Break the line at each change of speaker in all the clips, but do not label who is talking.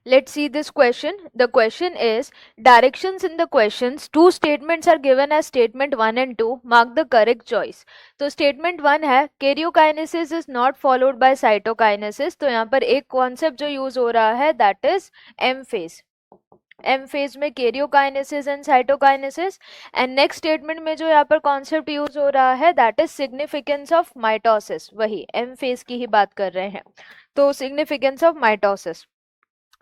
Let's see this question. The question is, directions in the questions, two statements are given as statement 1 and 2. Mark the correct choice. तो statement 1 है karyokinesis is not followed by cytokinesis. तो यहाँ पर एक concept जो use हो रहा है that is M phase. M phase में karyokinesis and cytokinesis. And next statement में जो यहाँ पर concept use हो रहा है that is significance of mitosis. वही M phase की ही बात कर रहे हैं. तो significance of mitosis.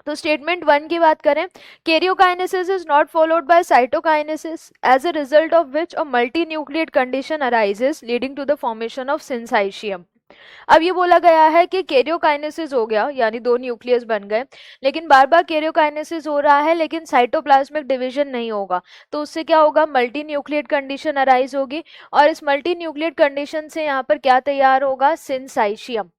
तो स्टेटमेंट 1 की बात करें, karyokinesis is not followed by cytokinesis as a result of which a multinucleate condition arises leading to the formation of syncytium. अब ये बोला गया है कि कैरियोकाइनेसिस हो गया यानी दो न्यूक्लियस बन गए, लेकिन बार बार कैरियोकाइनेसिस हो रहा है लेकिन साइटोप्लाज्मिक डिवीजन नहीं होगा, तो उससे क्या होगा, मल्टी न्यूक्लिएट कंडीशन अराइज होगी और इस मल्टी न्यूक्लिएट कंडीशन से यहाँ पर क्या तैयार होगा, सिंसाइशियम।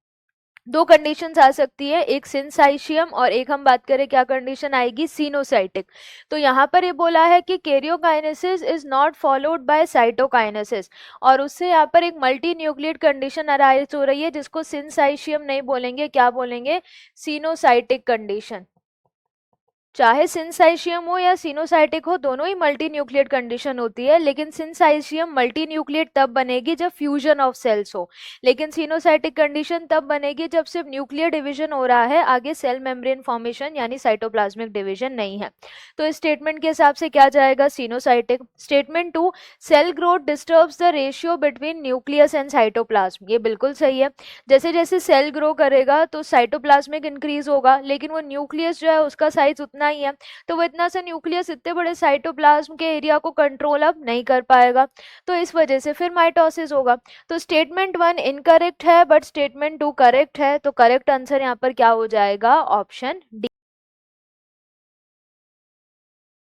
दो कंडीशंस आ सकती है, एक सिंसाइशियम और एक हम बात करें क्या कंडीशन आएगी, सिनोसाइटिक। तो यहाँ पर ये बोला है कि karyokinesis is not followed by cytokinesis और उससे यहाँ पर एक मल्टी न्यूक्लिएट कंडीशन अराइज हो रही है जिसको सिंसाइशियम नहीं बोलेंगे, क्या बोलेंगे, सिनोसाइटिक कंडीशन। चाहे सिंसाइशियम हो या सिनोसाइटिक हो, दोनों ही मल्टी न्यूक्लिएट कंडीशन होती है, लेकिन सिंसाइशियम मल्टी न्यूक्लिएट तब बनेगी जब फ्यूजन ऑफ सेल्स हो, लेकिन सिनोसाइटिक कंडीशन तब बनेगी जब सिर्फ न्यूक्लियर डिवीजन हो रहा है, आगे सेल मेम्ब्रेन फॉर्मेशन यानी साइटोप्लाज्मिक डिवीजन नहीं है। तो इस स्टेटमेंट के हिसाब से क्या जाएगा, coenocytic. Statement 2, cell growth disturbs the ratio between nucleus and cytoplasm, ये बिल्कुल सही है। जैसे जैसे सेल ग्रो करेगा तो साइटोप्लाज्मिक इंक्रीज होगा, लेकिन वो न्यूक्लियस जो है उसका साइज उतना ही है, तो वो इतना सा न्यूक्लियस इतने बड़े साइटोप्लाज्म के एरिया को कंट्रोल अब नहीं कर पाएगा, तो इस वजह से फिर माइटोसिस होगा। तो स्टेटमेंट 1 इनकरेक्ट है बट स्टेटमेंट 2 करेक्ट है, तो करेक्ट आंसर यहाँ पर क्या हो जाएगा, ऑप्शन डी।